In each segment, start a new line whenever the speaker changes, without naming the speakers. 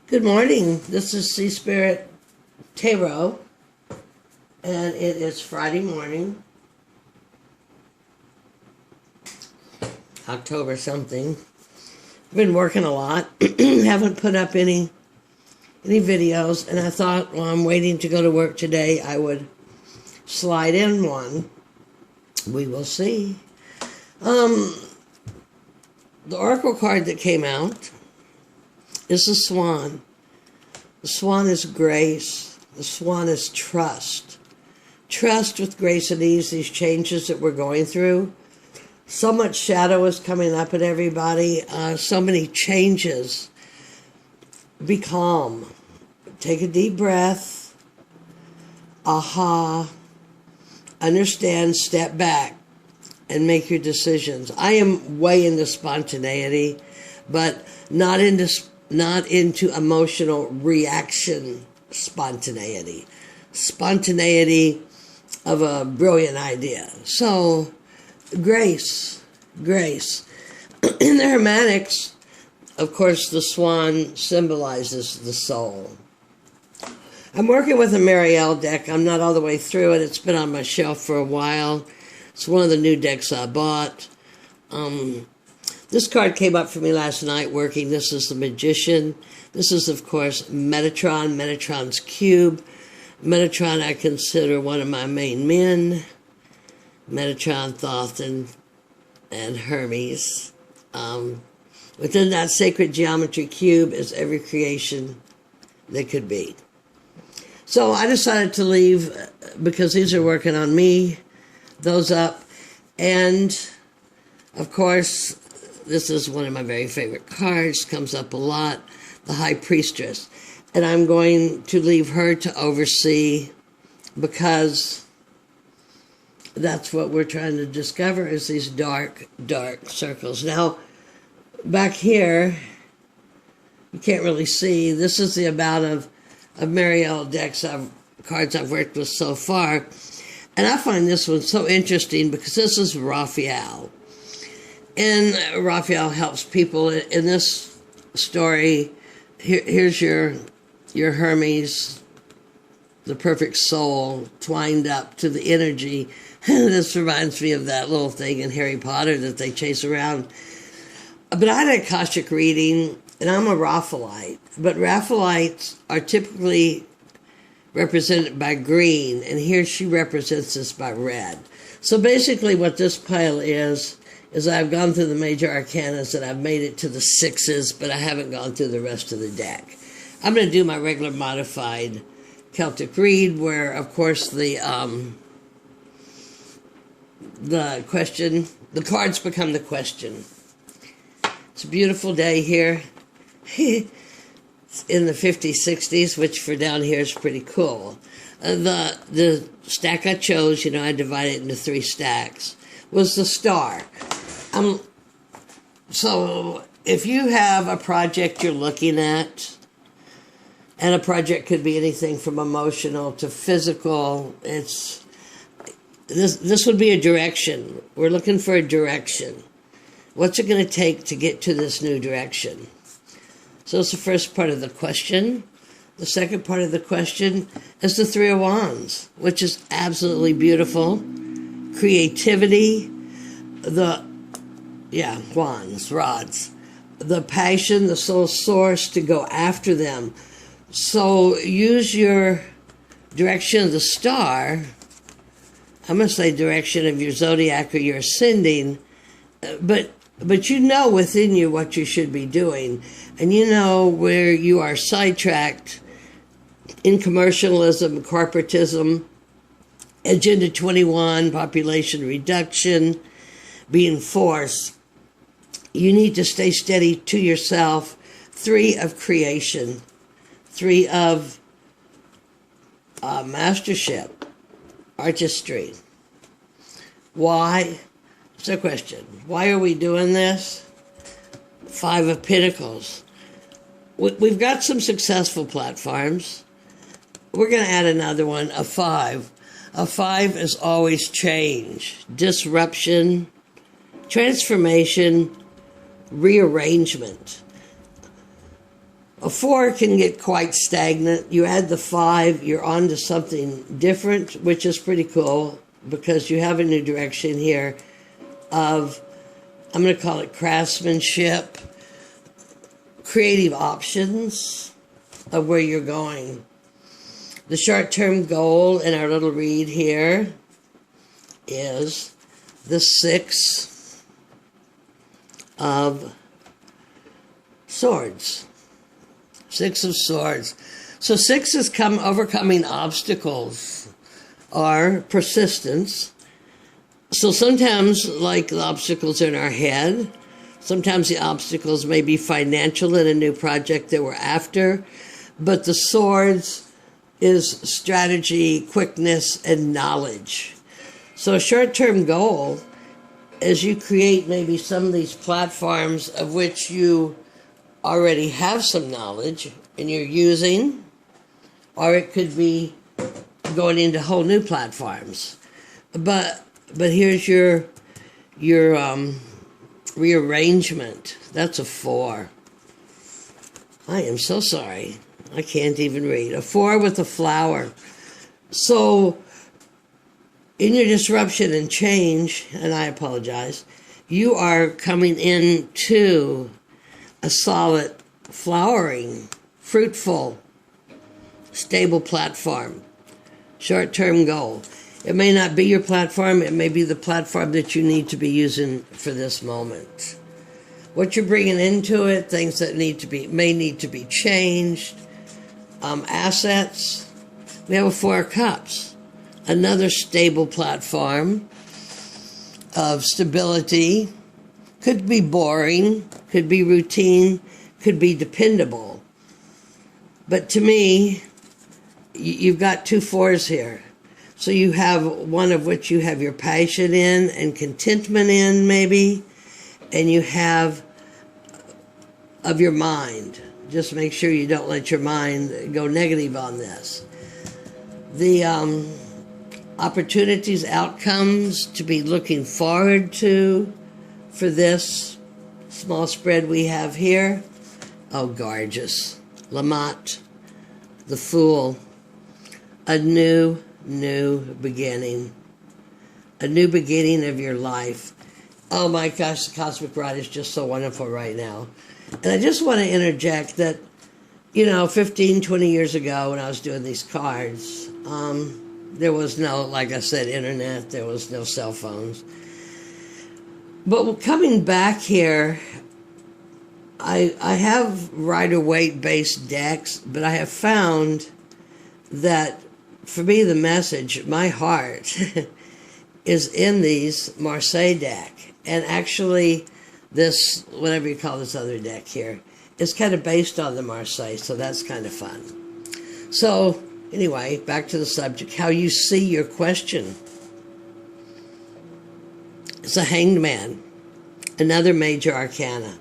Good morning. This is Sea Spirit Tarot, and it is Friday morning, October something. I've been working a lot. Haven't put up any videos, and I thought while I'm waiting to go to work today, I would slide in one. We will see. The oracle card that came out is the swan. The swan is grace. The swan is trust. Trust with grace and ease these changes that we're going through. So much shadow is coming up at everybody. So many changes. Be calm. Take a deep breath. Aha. Understand, step back, and make your decisions. I am way into spontaneity, but not into emotional reaction spontaneity. Spontaneity of a brilliant idea. So, grace. In the Hermetics, of course, the swan symbolizes the soul. I'm working with a Marielle deck. I'm not all the way through it. It's been on my shelf for a while. It's one of the new decks I bought. This card came up for me last night working. This is the Magician. This is, of course, Metatron, Metatron's cube. Metatron I consider one of my main men. Metatron, Thoth, and Hermes. Within that sacred geometry cube is every creation that could be. So I decided to leave because these are working on me, those up, and of course, this is one of my very favorite cards, comes up a lot, the High Priestess. And I'm going to leave her to oversee because that's what we're trying to discover is these dark circles. Now, back here, you can't really see, this is the amount of Marielle decks cards I've worked with so far. And I find this one so interesting because this is Raphael. And Raphael helps people in this story. Here's your Hermes, the perfect soul, twined up to the energy. This reminds me of that little thing in Harry Potter that they chase around. But I had a Akashic reading, and I'm a Raphaelite. But Raphaelites are typically represented by green, and here she represents us by red. So basically what this pile is I've gone through the major arcanas and I've made it to the sixes, but I haven't gone through the rest of the deck. I'm going to do my regular modified Celtic read where, of course, the cards become the question. It's a beautiful day here. In the 50s, 60s, which for down here is pretty cool. The stack I chose, I divided it into 3 stacks, was the star. So if you have a project you're looking at, and a project could be anything from emotional to physical, this would be a direction. We're looking for a direction. What's it going to take to get to this new direction? So it's the first part of the question. The second part of the question is the Three of Wands, which is absolutely beautiful. Creativity, wands, rods. The passion, the soul source to go after them. So use your direction of the star. I'm going to say direction of your zodiac or your ascending, but you know within you what you should be doing, and you know where you are sidetracked in commercialism, corporatism, Agenda 21, population reduction, being forced. You need to stay steady to yourself. 3 of creation, 3 of mastership, artistry. Why? It's a question. Why are we doing this? 5 of Pentacles. We've got some successful platforms. We're going to add another one, a 5. A 5 is always change, disruption, transformation, rearrangement. A 4 can get quite stagnant. You add the 5, you're on to something different, which is pretty cool because you have a new direction here of, I'm going to call it craftsmanship, creative options of where you're going. The short-term goal in our little read here is the 6 of Swords. 6 of Swords. So 6 is overcoming obstacles or persistence. So sometimes, like the obstacles in our head, sometimes the obstacles may be financial in a new project that we're after, but the Swords is strategy, quickness, and knowledge. So a short-term goal is you create maybe some of these platforms of which you already have some knowledge and you're using, or it could be going into whole new platforms. But here's your rearrangement. That's a 4. I am so sorry. I can't even read. A 4 with a flower. So in your disruption and change, and I apologize, you are coming into a solid, flowering, fruitful, stable platform. Short-term goal. It may not be your platform. It may be the platform that you need to be using for this moment. What you're bringing into it, things that may need to be changed, assets. We have a 4 of Cups. Another stable platform of stability. Could be boring, could be routine, could be dependable. But to me, you've got 2 4s here. So you have one of which you have your passion in and contentment in, maybe, and you have of your mind. Just make sure you don't let your mind go negative on this. The opportunities, outcomes to be looking forward to for this small spread we have here. Oh, gorgeous. Lamont, the Fool. A new beginning. A new beginning of your life. Oh my gosh, the Cosmic Ride is just so wonderful right now. And I just want to interject that, 15, 20 years ago when I was doing these cards, there was no, like I said, internet. There was no cell phones. But coming back here, I have Rider-Waite based decks, but I have found that for me the message, my heart, is in these Marseille deck. And actually this, whatever you call this other deck here, is kind of based on the Marseille, so that's kind of fun. So anyway, back to the subject, how you see your question. It's a Hanged Man, another major arcana.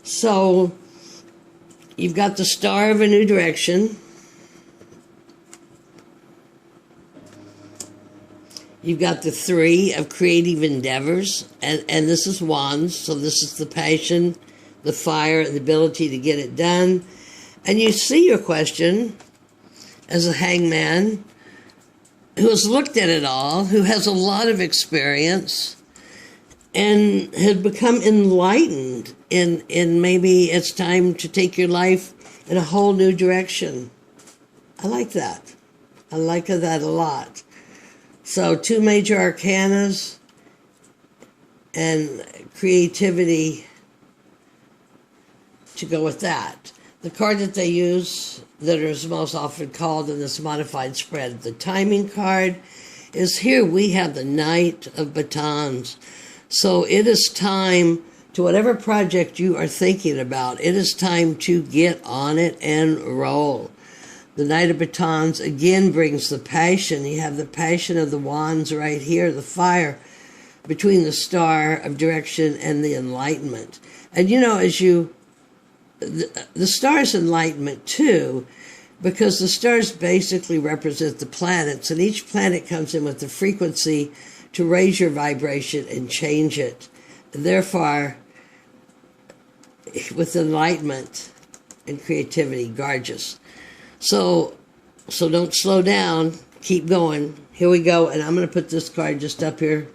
So you've got the Star of a New Direction. You've got the 3 of Creative Endeavors, and this is Wands, so this is the passion, the fire, the ability to get it done. And you see your question as a hangman who has looked at it all, who has a lot of experience, and has become enlightened in maybe it's time to take your life in a whole new direction. I like that. I like that a lot. So 2 major arcanas and creativity to go with that. The card that they use that is most often called in this modified spread, the timing card, is here we have the Knight of Batons. So it is time to whatever project you are thinking about, it is time to get on it and roll. The Knight of Batons again brings the passion. You have the passion of the Wands right here, the fire between the Star of Direction and the Enlightenment. And as the Star's enlightenment too, because the stars basically represent the planets, and each planet comes in with the frequency to raise your vibration and change it. And therefore, with enlightenment, and creativity. Gorgeous. So don't slow down. Keep going. Here we go. And I'm going to put this card just up here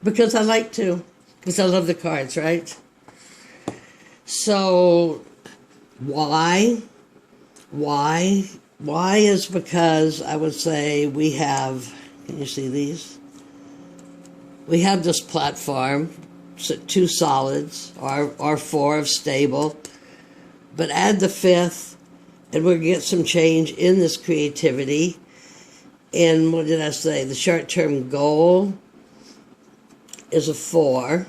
because I like to. Because I love the cards, right? So why? Why is because I would say we have, can you see these? We have this platform, so 2 solids, or 4 of stable, but add the 5th, and we'll get some change in this creativity. And what did I say? The short-term goal is a 4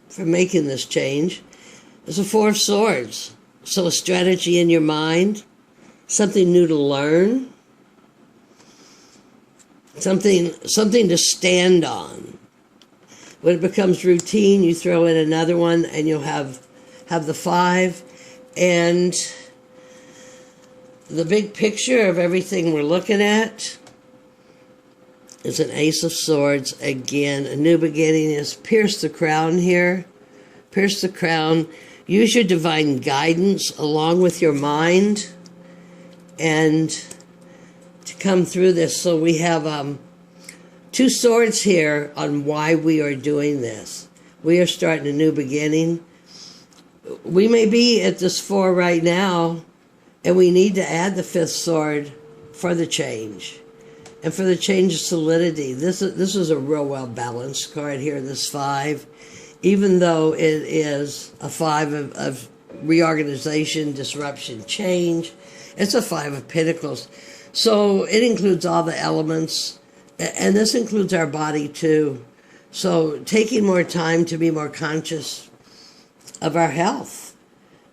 for making this change. It's a 4 of swords. So a strategy in your mind, something new to learn, something to stand on. When it becomes routine, you throw in another one, and you'll have the 5. And the big picture of everything we're looking at is an Ace of Swords. Again, a new beginning is pierce the crown here. Pierce the crown. Use your divine guidance along with your mind and to come through this. So we have 2 swords here on why we are doing this. We are starting a new beginning. We may be at this 4 right now, and we need to add the 5th sword for the change. And for the change of solidity. This is a real well-balanced card here, this 5. Even though it is a 5 of reorganization, disruption, change, it's a 5 of Pentacles. So it includes all the elements, and this includes our body too. So taking more time to be more conscious of our health,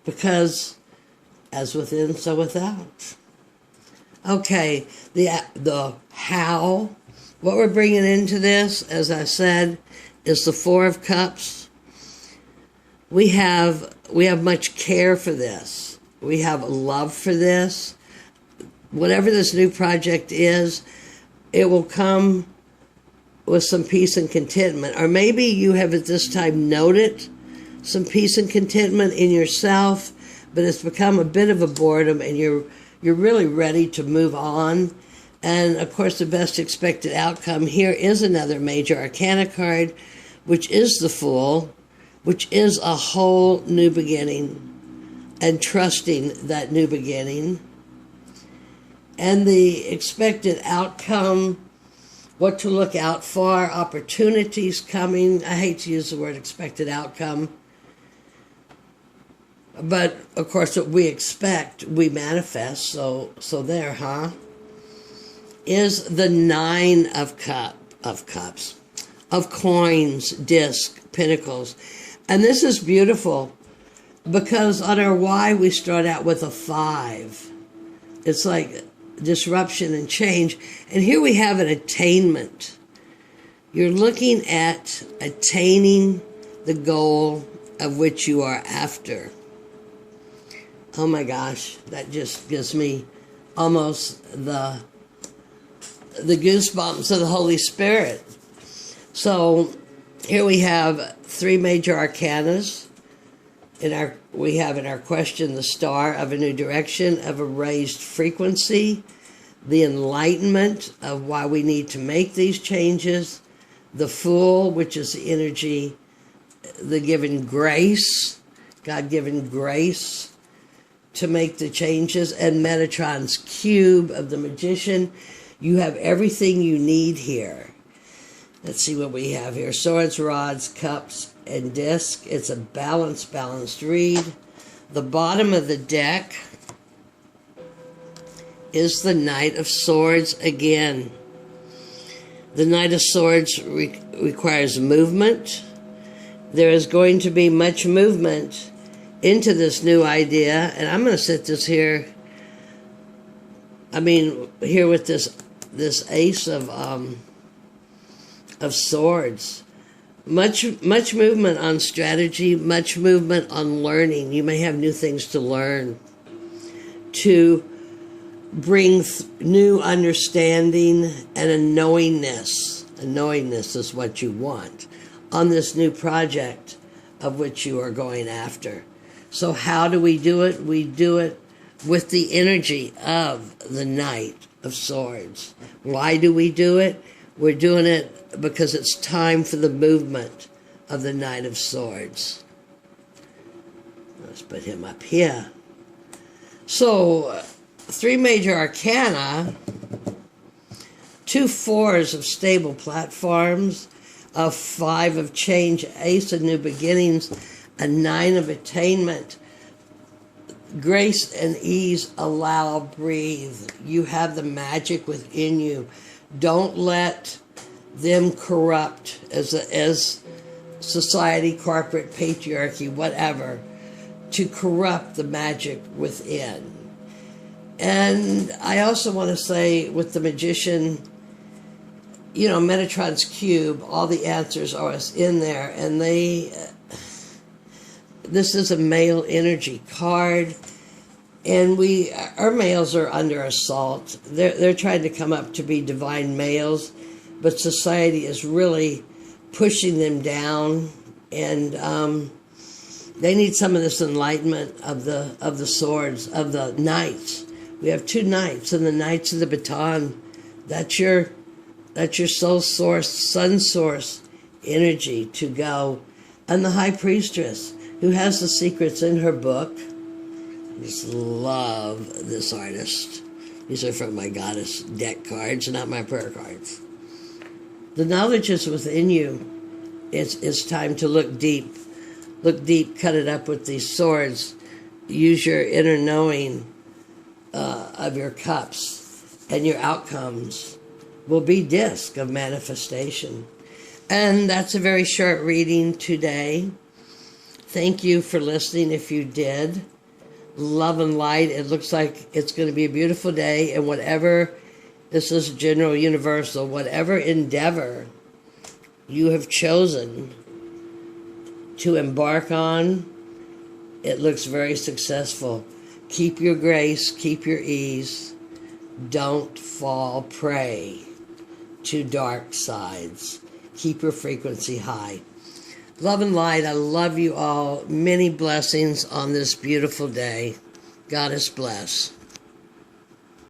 because as within, so without. Okay, the how, what we're bringing into this, as I said, is the 4 of Cups. We have much care for this. We have love for this. Whatever this new project is, it will come with some peace and contentment. Or maybe you have at this time noted some peace and contentment in yourself, but it's become a bit of a boredom, and you're really ready to move on. And of course, the best expected outcome here is another major arcana card, which is the Fool, which is a whole new beginning, and trusting that new beginning. And the expected outcome, what to look out for, opportunities coming. I hate to use the word expected outcome, but of course what we expect, we manifest, so there, huh? Is the 9 of Cups, of coins, disc, pentacles. And this is beautiful because on our why we start out with a 5. It's like disruption and change. And here we have an attainment. You're looking at attaining the goal of which you are after. Oh my gosh, that just gives me almost the goosebumps of the Holy Spirit. So here we have 3 major arcanas. We have in our question the Star of a new direction, of a raised frequency, the enlightenment of why we need to make these changes, the Fool, which is the energy, the given grace, God-given grace to make the changes, and Metatron's cube of the Magician. You have everything you need here. Let's see what we have here. Swords, rods, cups, and disc. It's a balanced read. The bottom of the deck is the Knight of Swords again. The Knight of Swords requires movement. There is going to be much movement into this new idea, and I'm going to set this here. I mean, here with this Ace of Swords. Much movement on strategy, much movement on learning. You may have new things to learn to bring new understanding and a knowingness. A knowingness is what you want on this new project of which you are going after. So how do we do it? We do it with the energy of the Knight of Swords. Why do we do it? We're doing it because it's time for the movement of the Knight of Swords. Let's put him up here. So, 3 major arcana, 2 fours of stable platforms, a 5 of change, ace of new beginnings, a 9 of attainment. Grace and ease, allow, breathe. You have the magic within you. Don't let them corrupt as society, corporate, patriarchy, whatever, to corrupt the magic within. And I also want to say with the magician, you know, Metatron's cube, all the answers are in there, and this is a male energy card, and our males are under assault. They're trying to come up to be divine males, but society is really pushing them down, and they need some of this enlightenment of the swords, of the knights. We have 2 knights, and the knights of the baton. That's your soul source, sun source energy to go. And the high priestess, who has the secrets in her book. I just love this artist. These are from my goddess deck cards, not my prayer cards. The knowledge is within you. It's time to look deep. Look deep, cut it up with these swords. Use your inner knowing of your cups, and your outcomes will be disc of manifestation. And that's a very short reading today. Thank you for listening if you did. Love and light. It looks like it's going to be a beautiful day, and whatever, this is general universal, whatever endeavor you have chosen to embark on, it looks very successful. Keep your grace, keep your ease. Don't fall prey to dark sides. Keep your frequency high. Love and light. I love you all. Many blessings on this beautiful day. Goddess bless.